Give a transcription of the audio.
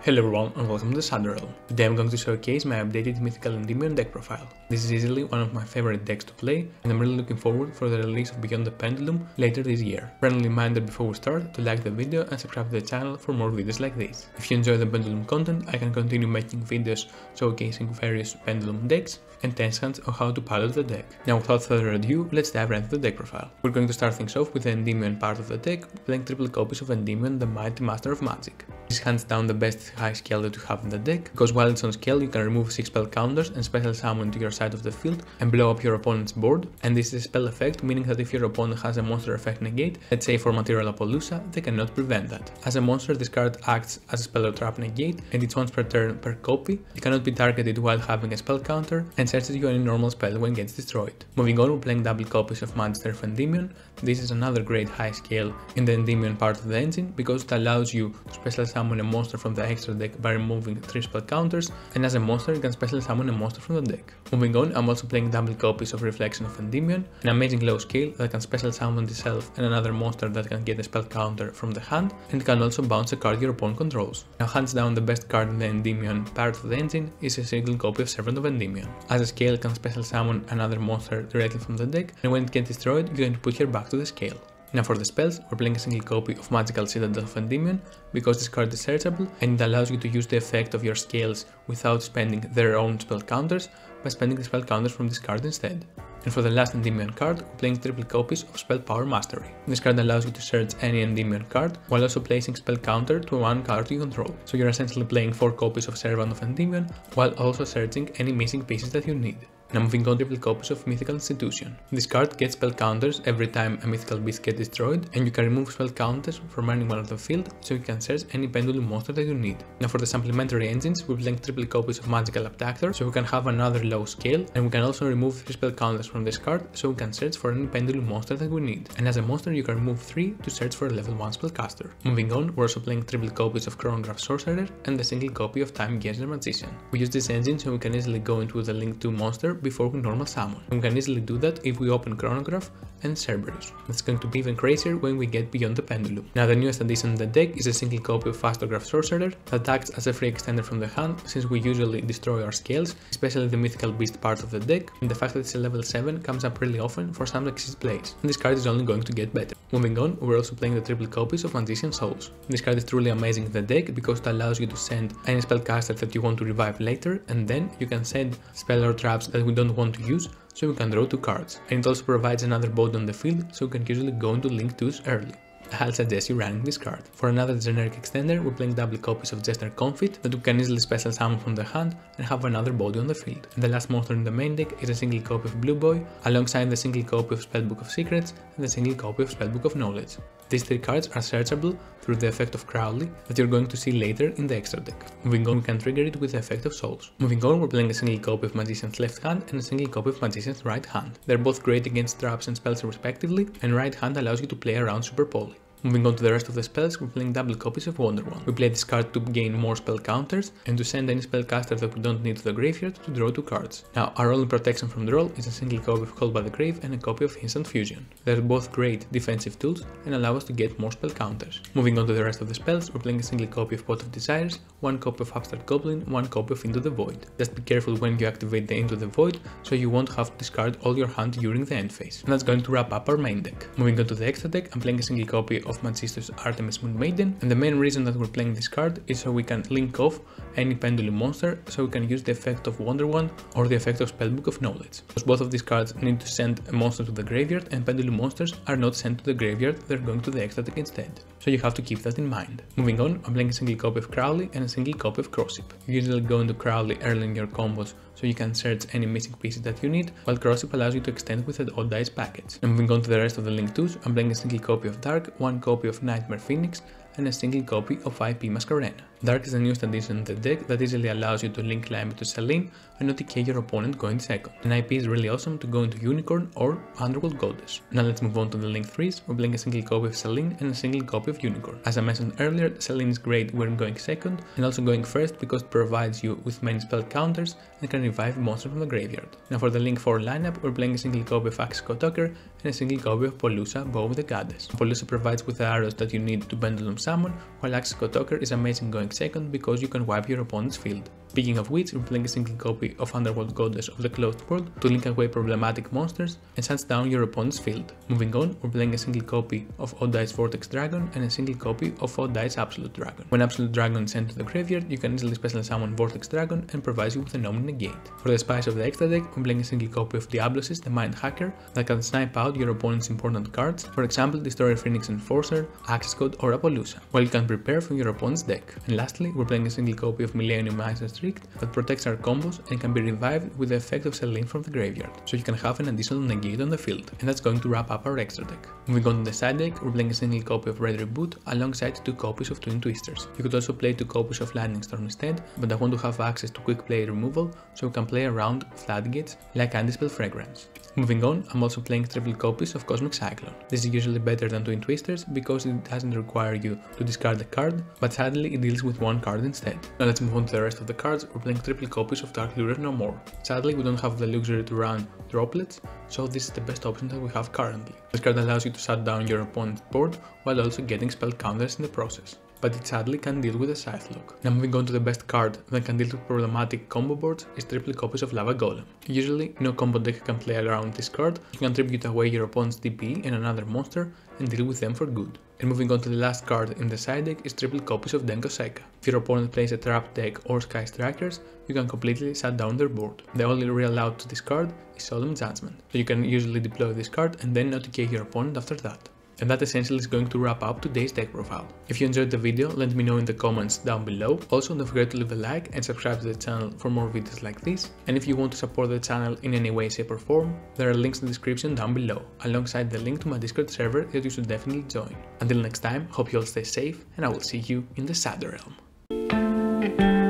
Hello everyone and welcome to Shadowrealm. Today I'm going to showcase my updated Mythical Endymion deck profile. This is easily one of my favorite decks to play and I'm really looking forward for the release of Beyond the Pendulum later this year. Friendly reminder before we start to like the video and subscribe to the channel for more videos like this. If you enjoy the Pendulum content, I can continue making videos showcasing various Pendulum decks and 10 cents on how to pilot the deck. Now without further ado, let's dive right into the deck profile. We're going to start things off with the Endymion part of the deck, playing triple copies of Endymion, the Mighty Master of Magic. This is hands down the best high scale that you have in the deck, because while it's on scale you can remove 6 spell counters and special summon to your side of the field and blow up your opponent's board, and this is a spell effect, meaning that if your opponent has a monster effect negate, let's say for Material Apollousa, they cannot prevent that. As a monster, this card acts as a spell or trap negate, and it's once per turn per copy. It cannot be targeted while having a spell counter, and searches you any normal spell when it gets destroyed. Moving on, we're playing double copies of Magister of Endymion. This is another great high scale in the Endymion part of the engine, because it allows you to special summon a monster from the extra deck by removing 3 spell counters, and as a monster you can special summon a monster from the deck. Moving on, I'm also playing double copies of Reflection of Endymion, an amazing low scale that can special summon itself and another monster that can get a spell counter from the hand, and can also bounce a card your opponent controls. Now hands down the best card in the Endymion part of the engine is a single copy of Servant of Endymion. As a scale, it can special summon another monster directly from the deck, and when it gets destroyed you're going to put her back to the scale. Now for the spells, we're playing a single copy of Magical Citadel of Endymion, because this card is searchable and it allows you to use the effect of your scales without spending their own spell counters, by spending the spell counters from this card instead. And for the last Endymion card, we're playing triple copies of Spell Power Mastery. This card allows you to search any Endymion card, while also placing spell counter to one card you control. So you're essentially playing 4 copies of Servant of Endymion, while also searching any missing pieces that you need. Now moving on, triple copies of Mythical Institution. This card gets spell counters every time a mythical beast gets destroyed, and you can remove spell counters from anyone on the field, so you can search any Pendulum monster that you need. Now for the supplementary engines, we're playing triple copies of Magical Abductor, so we can have another low scale, and we can also remove 3 spell counters from this card, so we can search for any Pendulum monster that we need. And as a monster, you can remove 3 to search for a level 1 spellcaster. Moving on, we're also playing triple copies of Chronograph Sorcerer and a single copy of Time Gazer Magician. We use this engine so we can easily go into the Link 2 monster before we normal summon. We can easily do that if we open Chronograph and Cerberus. It's going to be even crazier when we get Beyond the Pendulum. Now the newest addition in the deck is a single copy of Fastograph Sorcerer that acts as a free extender from the hand, since we usually destroy our scales, especially the mythical beast part of the deck, and the fact that it's a level 7 comes up really often for some exist plays, and this card is only going to get better. Moving on, we're also playing the triple copies of Magician Souls. This card is truly amazing in the deck because it allows you to send any spellcaster that you want to revive later, and then you can send spell or traps that we don't want to use, so we can draw 2 cards. And it also provides another board on the field, so we can usually go into Link 2s early. I'll suggest you running this card. For another generic extender, we're playing double copies of Jester Confit that we can easily special summon from the hand and have another body on the field. And the last monster in the main deck is a single copy of Blue Boy, alongside the single copy of Spellbook of Secrets and the single copy of Spellbook of Knowledge. These 3 cards are searchable through the effect of Crowley that you're going to see later in the extra deck. Moving on, we can trigger it with the effect of Souls. Moving on, we're playing a single copy of Magician's left hand and a single copy of Magician's right hand. They're both great against traps and spells respectively, and right hand allows you to play around Super Poly. Moving on to the rest of the spells, we're playing double copies of Wonder Wand. We play this card to gain more spell counters and to send any spellcaster that we don't need to the graveyard to draw 2 cards. Now, our only protection from draw is a single copy of Call by the Grave and a copy of Instant Fusion. They're both great defensive tools and allow us to get more spell counters. Moving on to the rest of the spells, we're playing a single copy of Pot of Desires, 1 copy of Abstract Goblin, 1 copy of Into the Void. Just be careful when you activate the Into the Void, so you won't have to discard all your hand during the end phase. And that's going to wrap up our main deck. Moving on to the extra deck, I'm playing a single copy of Magister's Artemis Moon Maiden, and the main reason that we're playing this card is so we can link off any Pendulum monster, so we can use the effect of Wonder Wand or the effect of Spellbook of Knowledge. Because both of these cards need to send a monster to the graveyard, and Pendulum monsters are not sent to the graveyard, they're going to the extra deck instead. So you have to keep that in mind. Moving on, I'm playing a single copy of Crowley and a single copy of Crossip. You usually go into Crowley early in your combos, so you can search any missing pieces that you need, while Crossip allows you to extend with an odd dice package. And moving on to the rest of the Link 2s, I'm playing a single copy of Dark, 1 copy of Nightmare Phoenix, and a single copy of IP Masquerena. Dark is the newest addition in the deck that easily allows you to link Climb to Selene and not decay your opponent going second. And IP is really awesome to go into Unicorn or Underworld Goddess. Now let's move on to the Link 3s. We're playing a single copy of Selene and a single copy of Unicorn. As I mentioned earlier, Selene is great when going second and also going first because it provides you with many spell counters and can revive monsters from the graveyard. Now for the Link 4 lineup, we're playing a single copy of Axis Kotoker and a single copy of Pollusa, Bow of the Goddess. Pollusa provides with the arrows that you need to Pendulum summon, while Axis Kotoker is amazing going second because you can wipe your opponent's field. Speaking of which, we're playing a single copy of Underworld Goddess of the Closed World to link away problematic monsters and shuts down your opponent's field. Moving on, we're playing a single copy of Odd Eyes Vortex Dragon and a single copy of Odd Eyes Absolute Dragon. When Absolute Dragon is sent to the graveyard, you can easily special summon Vortex Dragon and provides you with an Omni Negate. For the spice of the extra deck, we're playing a single copy of Diablosis, the Mind Hacker, that can snipe out your opponent's important cards, for example Destroyer Phoenix Enforcer, Access Code or Apollousa, while you can prepare from your opponent's deck. And lastly, we're playing a single copy of Millennium Ice Restrict that protects our combos and can be revived with the effect of Selene from the graveyard, so you can have an additional negate on the field. And that's going to wrap up our extra deck. Moving on to the side deck, we're playing a single copy of Red Reboot alongside 2 copies of Twin Twisters. You could also play 2 copies of Lightning Storm instead, but I want to have access to quick play removal so we can play around floodgates like Antispell Fragrance. Moving on, I'm also playing triple copies of Cosmic Cyclone. This is usually better than Twin Twisters because it doesn't require you to discard a card, but sadly it deals with 1 card instead. Now let's move on to the rest of the cards. We're playing triple copies of Dark Lure No More. Sadly we don't have the luxury to run droplets, so this is the best option that we have currently. This card allows you to shut down your opponent's board while also getting spell counters in the process, but it sadly can't deal with a Scythe Lock. Now moving on to the best card that can deal with problematic combo boards is triple copies of Lava Golem. Usually, no combo deck can play around this card. You can tribute away your opponent's DP and another monster and deal with them for good. And moving on to the last card in the side deck is triple copies of Denko Sekka. If your opponent plays a trap deck or Sky Strikers, you can completely shut down their board. The only real out to this card is Solemn Judgment, so you can usually deploy this card and then OTK your opponent after that. And that essentially is going to wrap up today's deck profile. If you enjoyed the video, let me know in the comments down below. Also, don't forget to leave a like and subscribe to the channel for more videos like this. And if you want to support the channel in any way, shape or form, there are links in the description down below, alongside the link to my Discord server that you should definitely join. Until next time, hope you all stay safe and I will see you in the Shadow Realm.